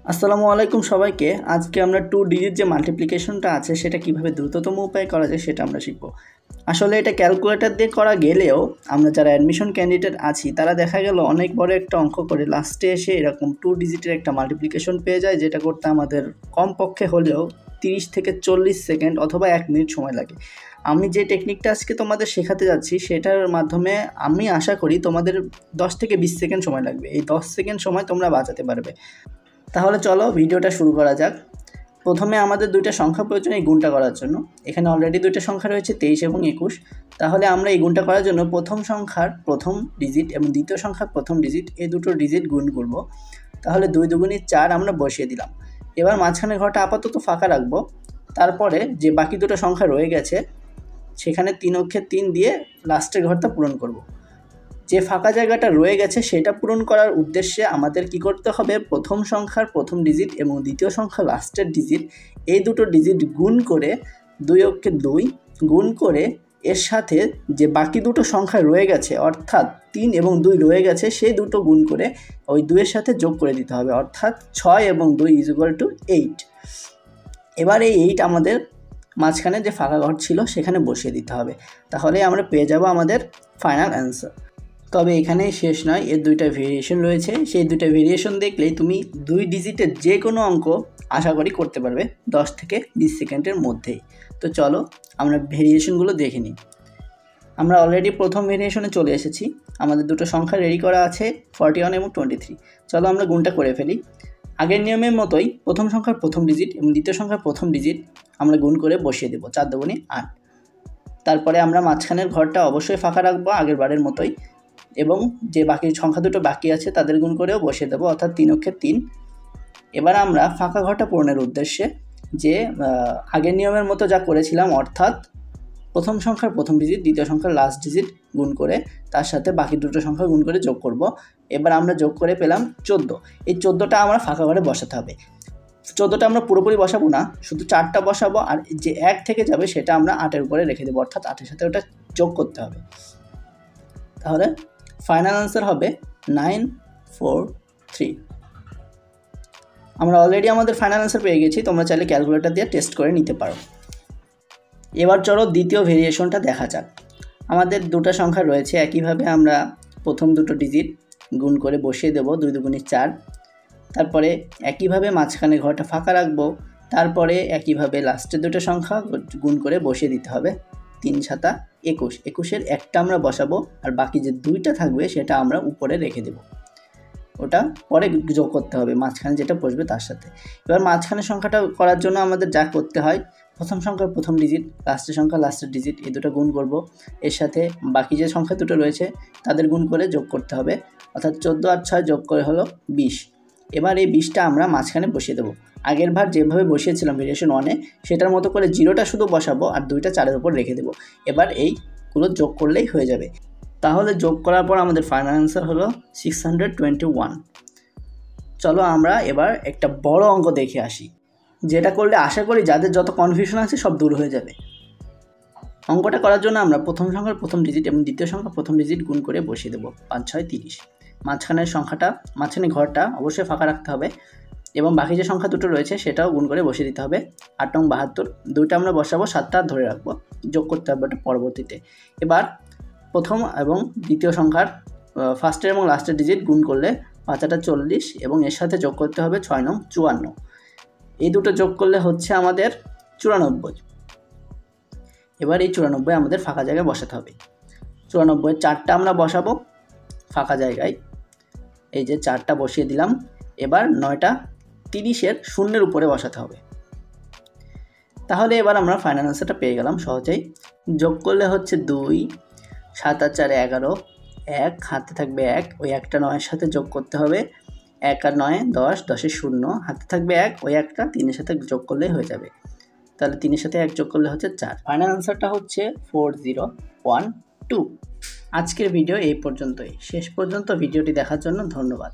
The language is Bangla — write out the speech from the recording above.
আসসালামু আলাইকুম সবাইকে। আজকে আমরা 2 ডিজিট যে মাল্টিপ্লিকেশনটা আছে সেটা কিভাবে দ্রুততম উপায়ে করা যায় সেটা আমরা শিখব। আসলে এটা ক্যালকুলেটর দিয়ে করা গেলেও আমরা যারা অ্যাডমিশন ক্যান্ডিডেট আছি তারা দেখা গেল অনেক বড় একটা অঙ্ক করে লাস্টে এসে এরকম 2 ডিজিটের একটা মাল্টিপ্লিকেশন পেয়ে যায়, যেটা করতে আমাদের কমপক্ষে হলেও 30 থেকে 40 সেকেন্ড অথবা 1 মিনিট সময় লাগে। আমি যে টেকনিকটা আজকে তোমাদের শেখাতে যাচ্ছি সেটার মাধ্যমে আমি আশা করি তোমাদের 10 থেকে 20 সেকেন্ড সময় লাগবে। এই 10 সেকেন্ড সময় তোমরা বাঁচাতে পারবে। তাহলে চলো ভিডিওটা শুরু করা যাক। প্রথমে আমাদের দুইটা সংখ্যা প্রয়োজন এই গুণটা করার জন্য। এখানে অলরেডি দুইটা সংখ্যা রয়েছে 23 এবং 21। তাহলে আমরা এই গুণটা করার জন্য প্রথম সংখ্যার প্রথম ডিজিট এবং দ্বিতীয় সংখ্যার প্রথম ডিজিট এই দুটো ডিজিট গুণ করব। তাহলে 2 দুগুণে 4 আমরা বসিয়ে দিলাম। এবার মাঝখানে ঘরটা আপাতত ফাঁকা রাখবো। তারপরে যে বাকি দুটো সংখ্যা রয়ে গেছে সেখানে 3 অক্ষে 3 দিয়ে লাস্টের ঘরটা পূরণ করব। যে ফাঁকা জায়গাটা রয়ে গেছে সেটা পূরণ করার উদ্দেশ্যে আমাদের কি করতে হবে, প্রথম সংখ্যার প্রথম ডিজিট এবং দ্বিতীয় সংখ্যা লাস্টের ডিজিট এই দুটো ডিজিট গুণ করে 2 অক্ষে 2 গুণ করে এর সাথে যে বাকি দুটো সংখ্যা রয়ে গেছে অর্থাৎ 3 এবং 2 রয়ে গেছে সেই দুটো গুণ করে ওই 2 এর সাথে যোগ করে দিতে হবে, অর্থাৎ 6 এবং 2 = 8। এবার এই 8 আমাদের মাঝখানে যে ফাঁকা ঘর ছিল সেখানে বসিয়ে দিতে হবে। তাহলে আমরা পেয়ে যাব আমাদের ফাইনাল অ্যান্সার। তবে এখানেই শেষ নয়, এর দুইটা ভেরিয়েশন রয়েছে। সেই দুইটা ভেরিয়েশন দেখলেই তুমি 2 ডিজিটের যে কোনো অঙ্ক আশা করি করতে পারবে 10 থেকে 20 সেকেন্ডের মধ্যেই। তো চলো আমরা ভেরিয়েশনগুলো দেখে নিই। আমরা অলরেডি প্রথম ভেরিয়েশনে চলে এসেছি। আমাদের দুটো সংখ্যা রেডি করা আছে 41 এবং 23। চলো আমরা গুণটা করে ফেলি। আগের নিয়মের মতোই প্রথম সংখ্যার প্রথম ডিজিট এবং দ্বিতীয় সংখ্যার প্রথম ডিজিট আমরা গুণ করে বসিয়ে দেবো। 4 দুগুণে 8। তারপরে আমরা মাঝখানের ঘরটা অবশ্যই ফাঁকা রাখবো আগের বারের মতোই, এবং যে বাকি সংখ্যা দুটো বাকি আছে তাদের গুণ করেও বসিয়ে দেবো, অর্থাৎ 3 অক্ষে 3। এবার আমরা ফাঁকা ঘরটা পূরণের উদ্দেশ্যে যে আগের নিয়মের মতো যা করেছিলাম, অর্থাৎ প্রথম সংখ্যার প্রথম ডিজিট দ্বিতীয় সংখ্যার লাস্ট ডিজিট গুণ করে তার সাথে বাকি দুটো সংখ্যা গুণ করে যোগ করব। এবার আমরা যোগ করে পেলাম 14। এই 14টা আমরা ফাঁকা ঘরে বসাতে হবে। 14টা আমরা পুরোপুরি বসাবো না, শুধু 4টা বসাবো, আর যে 1 থেকে যাবে সেটা আমরা 8-এর উপরে রেখে দেবো, অর্থাৎ 8-এর সাথে ওটা যোগ করতে হবে। তাহলে ফাইনাল আনসার হবে 943। আমরা অলরেডি আমাদের ফাইনাল আনসার পেয়ে গেছি। তোমরা চাইলে ক্যালকুলেটর দিয়ে টেস্ট করে নিতে পারো। এবার চলো দ্বিতীয় ভেরিয়েশনটা দেখা যাক। আমাদের দুটো সংখ্যা রয়েছে, একইভাবে আমরা প্রথম দুটো ডিজিট গুণ করে বসিয়ে দেব, 2 দুগুণে 4। তারপরে একইভাবে মাঝখানে ঘরটা ফাঁকা রাখবো। তারপরে একইভাবে লাস্টের দুটো সংখ্যা গুণ করে বসিয়ে দিতে হবে। 3 7 21। 21-এর একটা আমরা বসাবো, আর বাকি যে 2টা থাকবে সেটা আমরা উপরে রেখে দেব, ওটা পরে যোগ করতে হবে মাঝখানে যেটা বসবে তার সাথে। এবার মাঝখানে সংখ্যাটা করার জন্য আমাদের যা করতে হয়, প্রথম সংখ্যার প্রথম ডিজিট লাস্টের সংখ্যা লাস্টের ডিজিট এই দুটো গুণ করব, এর সাথে বাকি যে সংখ্যা দুটো রয়েছে তাদের গুণ করে যোগ করতে হবে, অর্থাৎ 14 আর 6 যোগ করে হলো 20। এবার এই 20টা আমরা মাঝখানে বসিয়ে দেবো। আগের বার যেভাবে বসিয়েছিলাম ভেরিয়েশন 1-এ সেটার মতো করে 0টা শুধু বসাবো আর 2টা 4-এর উপর রেখে দেবো। এবার এইগুলো যোগ করলেই হয়ে যাবে। তাহলে যোগ করার পর আমাদের ফাইনাল অ্যান্সার হলো 621। চলো আমরা এবার একটা বড় অঙ্ক দেখে আসি, যেটা করলে আশা করি যাদের যত কনফিউশন আছে সব দূর হয়ে যাবে। অঙ্কটা করার জন্য আমরা প্রথম সংখ্যার প্রথম ডিজিট এবং দ্বিতীয় সংখ্যার প্রথম ডিজিট গুণ করে বসিয়ে দেবো। 5 6 30। মাঝখানের ঘরটা অবশ্যই ফাঁকা রাখতে হবে, এবং বাকি যে সংখ্যা দুটো রয়েছে সেটাও গুণ করে বসিয়ে দিতে হবে। 8 নং 72। 2টা আমরা বসাবো, 7টা ধরে রাখবো, যোগ করতে হবে ওটা পরবর্তীতে। এবার প্রথম এবং দ্বিতীয় সংখ্যার ফার্স্টের এবং লাস্টের ডিজিট গুণ করলে 5 8 40, এবং এর সাথে যোগ করতে হবে 6 নং 54। এই দুটো যোগ করলে হচ্ছে আমাদের 94। এবার এই 94 আমাদের ফাঁকা জায়গায় বসাতে হবে। 94-এর 4টা আমরা বসাবো ফাঁকা জায়গায়, এই যে 4টা বসিয়ে দিলাম। এবার 9টা 30-এর শূন্যের উপরে বসাতে হবে। তাহলে এবার আমরা ফাইনাল আনসারটা পেয়ে গেলাম সহজেই। যোগ করলে হচ্ছে 2 7 আর 4 11, 1 হাতে থাকবে 1, ওই একটা 9-এর সাথে যোগ করতে হবে। 1 আর 9 10, 10-এর শূন্য হাতে থাকবে 1, ওই একটা 3-এর সাথে যোগ করলেই হয়ে যাবে। তাহলে 3-এর সাথে 1 যোগ করলে হচ্ছে 4। ফাইনাল আনসারটা হচ্ছে 4012। আজকের ভিডিও এই পর্যন্তই। শেষ পর্যন্ত ভিডিওটি দেখার জন্য ধন্যবাদ।